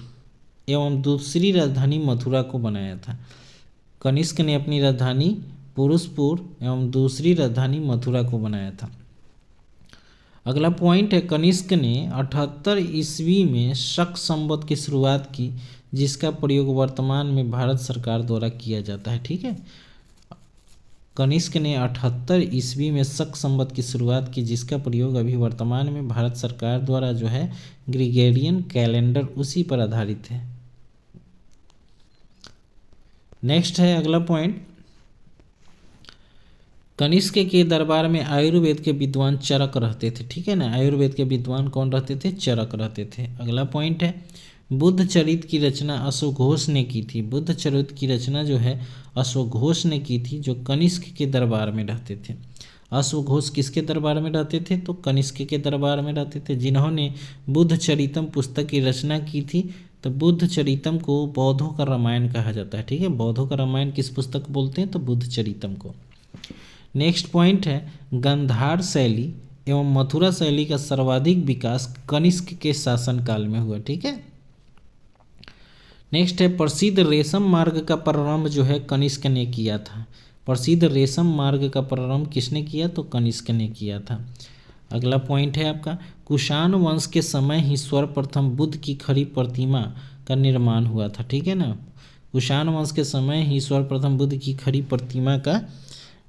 एवं दूसरी राजधानी मथुरा को बनाया था। कनिष्क ने अपनी राजधानी पुरुषपुर एवं दूसरी राजधानी मथुरा को बनाया था। अगला पॉइंट है, कनिष्क ने 78 ईस्वी में शक संवत की शुरुआत की, जिसका प्रयोग वर्तमान में भारत सरकार द्वारा किया जाता है। ठीक है, कनिष्क ने 78 ईस्वी में शक संवत की शुरुआत की, जिसका प्रयोग अभी वर्तमान में भारत सरकार द्वारा जो है ग्रिगोरियन कैलेंडर उसी पर आधारित है। नेक्स्ट है अगला पॉइंट, कनिष्क के दरबार में आयुर्वेद के विद्वान चरक रहते थे। ठीक है ना, आयुर्वेद के विद्वान कौन रहते थे? चरक रहते थे। अगला पॉइंट है, बुद्ध चरित की रचना अश्वघोष ने की थी। बुद्ध चरित की रचना जो है अश्वघोष ने की थी, जो कनिष्क के दरबार में रहते थे। अश्वघोष किसके दरबार में रहते थे? तो कनिष्क के दरबार में रहते थे, जिन्होंने बुद्ध चरितम पुस्तक की रचना की थी। तो बुद्ध चरितम को बौद्धों का रामायण कहा जाता है। ठीक है, बौद्धों का रामायण किस पुस्तक बोलते हैं? तो बुद्ध चरितम को। नेक्स्ट पॉइंट है, गांधार शैली एवं मथुरा शैली का सर्वाधिक विकास कनिष्क के शासनकाल में हुआ। ठीक है, नेक्स्ट है, प्रसिद्ध रेशम मार्ग का प्रारंभ जो है कनिष्क ने किया था। प्रसिद्ध रेशम मार्ग का प्रारंभ किसने किया? तो कनिष्क ने किया था। अगला पॉइंट है आपका, कुषाण वंश के समय ही सर्वप्रथम बुद्ध की खड़ी प्रतिमा का निर्माण हुआ था। ठीक है ना, कुषाण वंश के समय ही सर्वप्रथम बुद्ध की खड़ी प्रतिमा का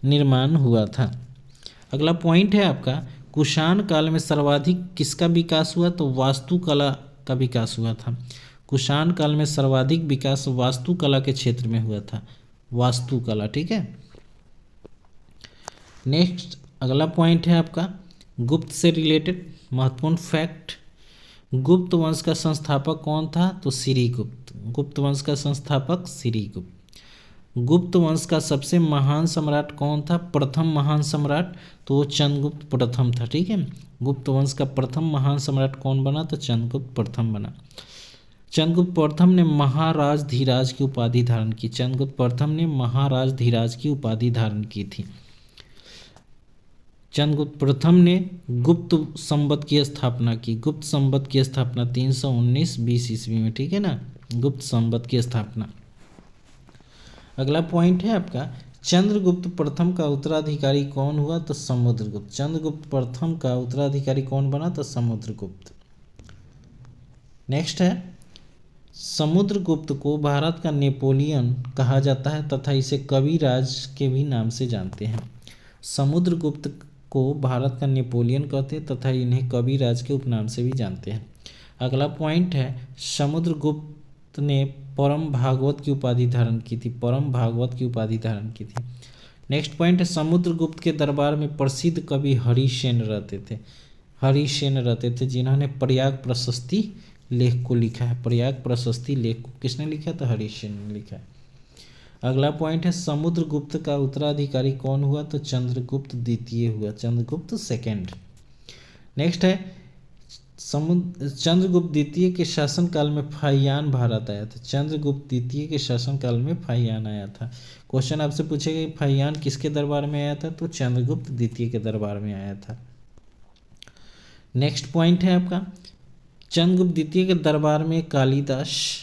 निर्माण हुआ था। अगला पॉइंट है आपका, कुषाण काल में सर्वाधिक किसका विकास हुआ? तो वास्तुकला का विकास हुआ था। कुषाण काल में सर्वाधिक विकास वास्तुकला के क्षेत्र में हुआ था, वास्तुकला। ठीक है, नेक्स्ट अगला पॉइंट है आपका, गुप्त से रिलेटेड महत्वपूर्ण फैक्ट। गुप्त वंश का संस्थापक कौन था? तो श्रीगुप्त। गुप्त वंश का संस्थापक श्रीगुप्त। गुप्त वंश का सबसे महान सम्राट कौन था? प्रथम महान सम्राट, तो वो चंद्रगुप्त प्रथम था। ठीक है, गुप्त वंश का प्रथम महान सम्राट कौन बना? तो चंद्रगुप्त प्रथम बना। चंद्रगुप्त प्रथम ने महाराज धीराज की उपाधि धारण की। चंद्रगुप्त प्रथम ने महाराज धीराज की उपाधि धारण की थी। चंद्रगुप्त प्रथम ने गुप्त संवत की स्थापना की। गुप्त संवत की स्थापना 319 बीस ईस्वी में, ठीक है ना, गुप्त संवत की स्थापना। अगला पॉइंट है आपका, चंद्रगुप्त प्रथम का उत्तराधिकारी कौन हुआ? तो समुद्रगुप्त। चंद्रगुप्त प्रथम का उत्तराधिकारी कौन बना? तो समुद्रगुप्त। नेक्स्ट है, समुद्रगुप्त को भारत का नेपोलियन कहा जाता है तथा इसे कविराज के भी नाम से जानते हैं। समुद्रगुप्त को भारत का नेपोलियन कहते हैं तथा इन्हें कविराज के उपनाम से भी जानते हैं। अगला पॉइंट है, समुद्रगुप्त ने परम भागवत की उपाधि धारण की थी। परम भागवत की उपाधि धारण की थी। नेक्स्ट पॉइंट है, समुद्रगुप्त के दरबार में प्रसिद्ध कवि हरिसेन रहते थे। हरिसेन रहते थे जिन्होंने प्रयाग प्रशस्ति लेख को लिखा है। प्रयाग प्रशस्ति लेख को किसने लिखा? तो हरिसेन ने लिखा है। अगला पॉइंट है, समुद्रगुप्त का उत्तराधिकारी कौन हुआ? तो चंद्रगुप्त द्वितीय हुआ, चंद्रगुप्त सेकंड। नेक्स्ट है, चंद्रगुप्त द्वितीय के शासनकाल में फाहियान भारत आया था। चंद्रगुप्त द्वितीय के शासनकाल में फाहियान आया था। क्वेश्चन आपसे पूछेगा कि फाहियान किसके दरबार में आया था? तो चंद्रगुप्त द्वितीय के दरबार में आया था। नेक्स्ट पॉइंट है आपका, चंद्रगुप्त द्वितीय के दरबार में कालिदास,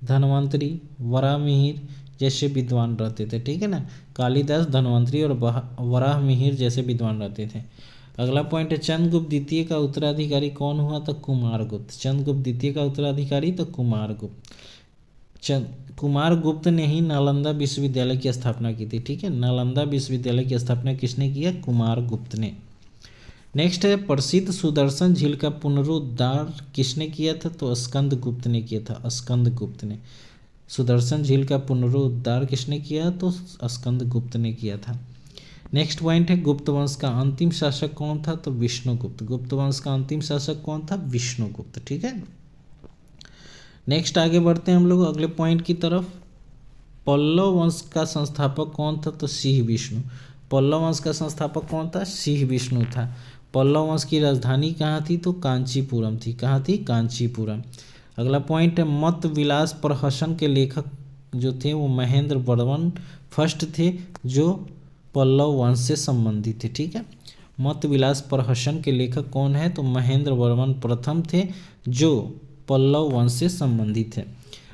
धन्वंतरी, वराहमिहिर जैसे विद्वान रहते थे, ठीक है ना। कालिदास, धन्वंतरी और वराहमिहिर जैसे विद्वान रहते थे। अगला पॉइंट है, चंद्रगुप्त द्वितीय का उत्तराधिकारी कौन हुआ? तो कुमारगुप्त। चंद्रगुप्त द्वितीय का उत्तराधिकारी तो कुमारगुप्त। कुमारगुप्त ने ही नालंदा विश्वविद्यालय की स्थापना की थी, ठीक है। नालंदा विश्वविद्यालय की स्थापना किसने किया? कुमारगुप्त ने। नेक्स्ट है, प्रसिद्ध सुदर्शन झील का पुनरुद्धार किसने किया था? तो स्कंदगुप्त ने किया था। स्कंदगुप्त ने। सुदर्शन झील का पुनरुद्धार किसने किया? तो स्कंदगुप्त ने किया था। नेक्स्ट पॉइंट है, गुप्त वंश का अंतिम शासक कौन था? तो विष्णुगुप्त। गुप्त वंश का अंतिम शासक कौन था? विष्णुगुप्त, ठीक है। नेक्स्ट आगे बढ़ते हैं हम लोग अगले पॉइंट की तरफ। पल्लव वंश का संस्थापक कौन था? तो सिंह विष्णु। पल्लव वंश का संस्थापक कौन था? सिंह विष्णु था। पल्लव वंश की राजधानी कहाँ थी? तो कांचीपुरम थी। कहाँ थी? कांचीपुरम। अगला पॉइंट है, मत विलास प्रहसन के लेखक जो थे वो महेंद्र वर्मन फर्स्ट थे, जो पल्लव वंश से संबंधित थे, ठीक है। मत विलास प्रहसन के लेखक कौन है? तो महेंद्र वर्मन प्रथम थे, जो पल्लव वंश से संबंधित है।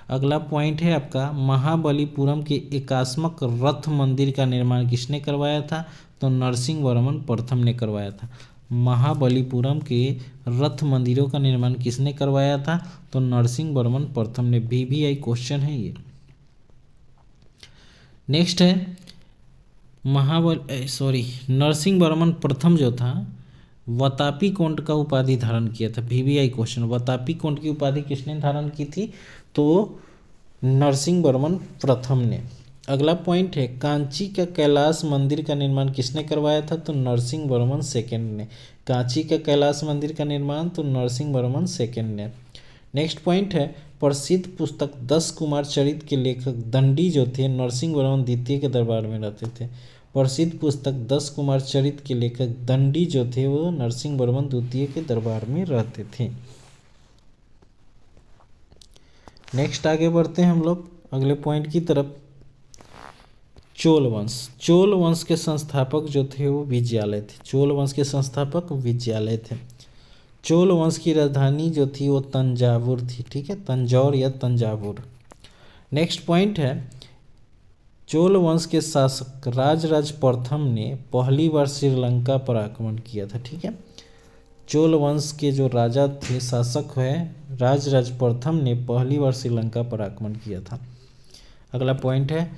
अगला पॉइंट है आपका, महाबलीपुरम के एकात्मक रथ मंदिर का निर्माण किसने करवाया था? तो नरसिंह वर्मन प्रथम ने करवाया था। महाबलीपुरम के रथ मंदिरों का निर्माण किसने करवाया था? तो नरसिंह वर्मन प्रथम ने। VVI क्वेश्चन है ये। नेक्स्ट है, नरसिंह वर्मन प्रथम जो था वतापी कोंड का उपाधि धारण किया था। VVI क्वेश्चन, वतापी कोंड की उपाधि किसने धारण की थी? तो नरसिंह वर्मन प्रथम ने। अगला पॉइंट है, कांची का कैलाश मंदिर का निर्माण किसने करवाया था? तो नरसिंह वर्मन सेकंड ने। कांची का कैलाश मंदिर का निर्माण तो नरसिंह वर्मन सेकंड ने। नेक्स्ट पॉइंट है, प्रसिद्ध पुस्तक 10 कुमार चरित के लेखक दंडी जो थे नरसिंह वर्मन द्वितीय के दरबार में रहते थे। प्रसिद्ध पुस्तक 10 कुमार चरित के लेखक दंडी जो थे वो नरसिंह वर्मन द्वितीय के दरबार में रहते थे। नेक्स्ट आगे बढ़ते हैं हम लोग अगले पॉइंट की तरफ। चोल वंश। चोल वंश के संस्थापक जो थे वो विजयालय थे। चोल वंश के संस्थापक विजयालय थे। चोल वंश की राजधानी जो थी वो तंजावुर थी, ठीक है, तंजौर या तंजावुर। नेक्स्ट पॉइंट है, चोल वंश के शासक राजराज प्रथम ने पहली बार श्रीलंका पर आक्रमण किया था, ठीक है। चोल वंश के जो राजा थे, शासक है, राजराज प्रथम ने पहली बार श्रीलंका पर आक्रमण किया था। अगला पॉइंट है,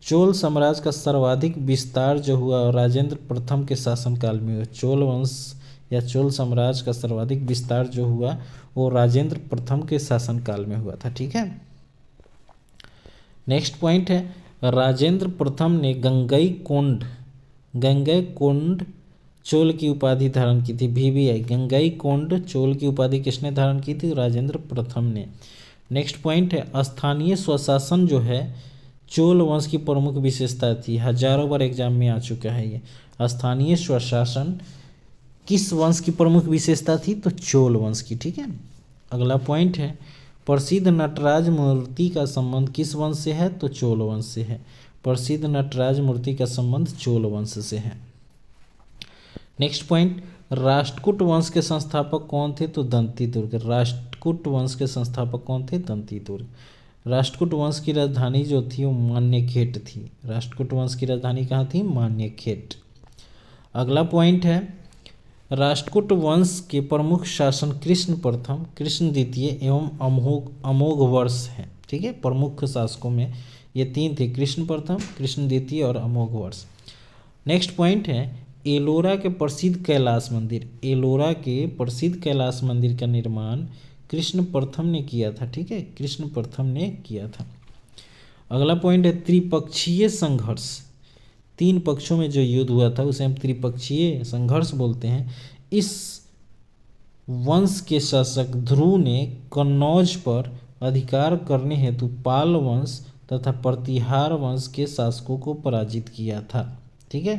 चोल साम्राज्य का सर्वाधिक विस्तार जो हुआ राजेंद्र प्रथम के शासनकाल में हुआ। चोल वंश या चोल साम्राज्य का सर्वाधिक विस्तार जो हुआ वो राजेंद्र प्रथम के शासनकाल में हुआ था, ठीक है। नेक्स्ट पॉइंट है, राजेंद्र प्रथम ने गंगईकोंड चोल की उपाधि धारण की थी। VVI गंगईकोंड चोल की उपाधि किसने धारण की थी? राजेंद्र प्रथम ने। नेक्स्ट पॉइंट है, स्थानीय स्वशासन जो है चोल वंश की प्रमुख विशेषता थी। हजारों बार एग्जाम में आ चुका है ये। स्थानीय स्वशासन किस वंश की प्रमुख विशेषता थी? तो चोल वंश की, ठीक है। अगला पॉइंट है, प्रसिद्ध नटराज मूर्ति का संबंध किस वंश से है? तो चोल वंश से है। प्रसिद्ध नटराज मूर्ति का संबंध चोल वंश से है। नेक्स्ट पॉइंट, राष्ट्रकूट वंश के संस्थापक कौन थे? तो दंती दुर्ग। राष्ट्रकूट वंश के संस्थापक कौन थे? दंती दुर्ग। राष्ट्रकूट वंश की राजधानी जो थी वो मान्यखेट थी। राष्ट्रकूट वंश की राजधानी कहाँ थी? मान्यखेट। अगला पॉइंट है, राष्ट्रकूट वंश के प्रमुख शासन कृष्ण प्रथम, कृष्ण द्वितीय एवं अमोघ वर्ष है। ठीक है, प्रमुख शासकों में ये तीन थे, कृष्ण प्रथम, कृष्ण द्वितीय और अमोघ वर्ष। नेक्स्ट पॉइंट है, एलोरा के प्रसिद्ध कैलाश मंदिर। एलोरा के प्रसिद्ध कैलाश मंदिर का निर्माण कृष्ण प्रथम ने किया था। ठीक है, कृष्ण प्रथम ने किया था। अगला पॉइंट है, त्रिपक्षीय संघर्ष। तीन पक्षों में जो युद्ध हुआ था उसे हम त्रिपक्षीय संघर्ष बोलते हैं। इस वंश के शासक ध्रुव ने कन्नौज पर अधिकार करने हेतु पाल वंश तथा प्रतिहार वंश के शासकों को पराजित किया था। ठीक है,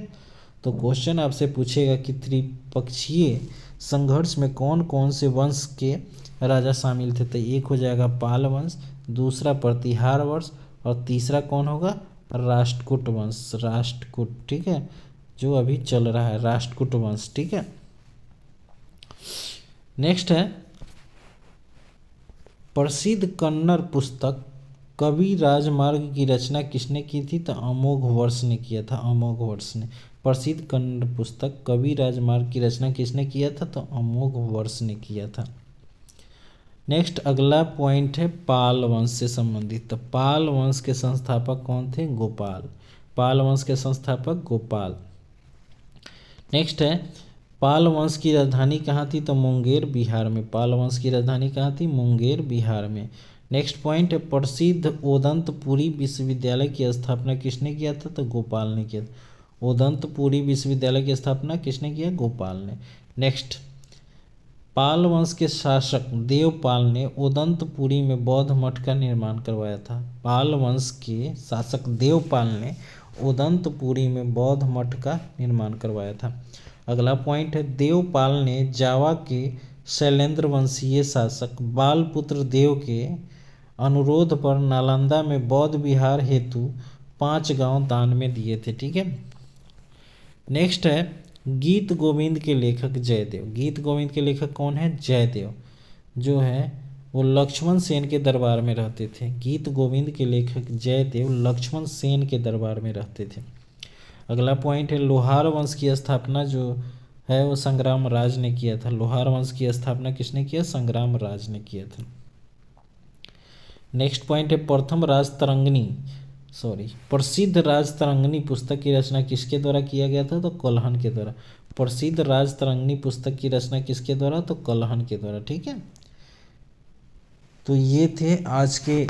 तो क्वेश्चन आपसे पूछेगा कि त्रिपक्षीय संघर्ष में कौन कौन से वंश के राजा शामिल थे? तो एक हो जाएगा पाल वंश, दूसरा प्रतिहार वंश और तीसरा कौन होगा? राष्ट्रकूट वंश। राष्ट्रकूट, ठीक है, जो अभी चल रहा है राष्ट्रकूट वंश। ठीक है, नेक्स्ट है, प्रसिद्ध कन्नड़ पुस्तक कवि राजमार्ग की रचना किसने की थी? तो अमोघ वर्ष ने किया था। अमोघ वर्ष ने। प्रसिद्ध कन्नड़ पुस्तक कवि राजमार्ग की रचना किसने किया था? तो अमोघ वर्ष ने किया था। नेक्स्ट अगला पॉइंट है पाल वंश से संबंधित। तो पाल वंश के संस्थापक कौन थे? गोपाल। पाल वंश के संस्थापक गोपाल। नेक्स्ट है, पाल वंश की राजधानी कहाँ थी? तो मुंगेर, बिहार में। पाल वंश की राजधानी कहाँ थी? मुंगेर, बिहार में। नेक्स्ट पॉइंट है, प्रसिद्ध ओदंतपुरी विश्वविद्यालय की स्थापना किसने किया था? तो गोपाल ने किया। ओदंतपुरी विश्वविद्यालय की स्थापना किसने किया? गोपाल ने। नेक्स्ट, पाल वंश के शासक देवपाल ने ओदंतपुरी में बौद्ध मठ का निर्माण करवाया था। पाल वंश के शासक देवपाल ने ओदंतपुरी में बौद्ध मठ का निर्माण करवाया था। अगला पॉइंट है, देवपाल ने जावा के शैलेंद्र वंशीय शासक बालपुत्र देव के अनुरोध पर नालंदा में बौद्ध विहार हेतु 5 गांव दान में दिए थे। ठीक है, नेक्स्ट है, गीत गोविंद के लेखक जयदेव। गीत गोविंद के लेखक कौन है? जयदेव, जो है वो लक्ष्मण सेन के दरबार में रहते थे। गीत गोविंद के लेखक जयदेव लक्ष्मण सेन के दरबार में रहते थे। अगला पॉइंट है, लोहार वंश की स्थापना जो है वो संग्राम राज ने किया था। लोहार वंश की स्थापना किसने किया? संग्राम राज ने किया था। नेक्स्ट पॉइंट है, प्रसिद्ध राजतरंगिणी पुस्तक की रचना किसके द्वारा किया गया था? तो कल्हण के द्वारा। प्रसिद्ध राजतरंगिणी पुस्तक की रचना किसके द्वारा? तो कल्हण के द्वारा। ठीक है, तो ये थे आज के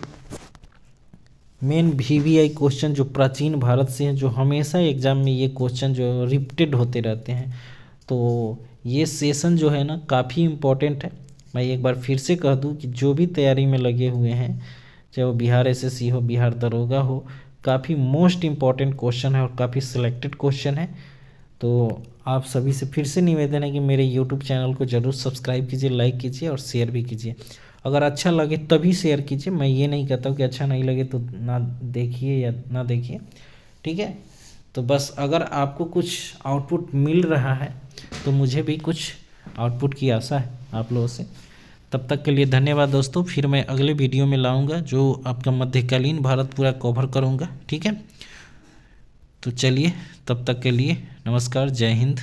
मेन VVI क्वेश्चन जो प्राचीन भारत से हैं, जो हमेशा एग्जाम में ये क्वेश्चन जो रिपीटेड होते रहते हैं। तो ये सेशन जो है ना काफ़ी इम्पोर्टेंट है। मैं एक बार फिर से कह दूं कि जो भी तैयारी में लगे हुए हैं, चाहे वो बिहार SSC हो, बिहार दरोगा हो, काफ़ी मोस्ट इम्पॉर्टेंट क्वेश्चन है और काफ़ी सिलेक्टेड क्वेश्चन है। तो आप सभी से फिर से निवेदन है कि मेरे यूट्यूब चैनल को ज़रूर सब्सक्राइब कीजिए, लाइक कीजिए और शेयर भी कीजिए। अगर अच्छा लगे तभी शेयर कीजिए, मैं ये नहीं कहता हूँ कि अच्छा नहीं लगे तो ना देखिए या ना देखिए। ठीक है, तो बस अगर आपको कुछ आउटपुट मिल रहा है तो मुझे भी कुछ आउटपुट की आशा है आप लोगों से। तब तक के लिए धन्यवाद दोस्तों। फिर मैं अगले वीडियो में लाऊंगा जो आपका मध्यकालीन भारत पूरा कवर करूंगा। ठीक है, तो चलिए तब तक के लिए नमस्कार, जय हिंद।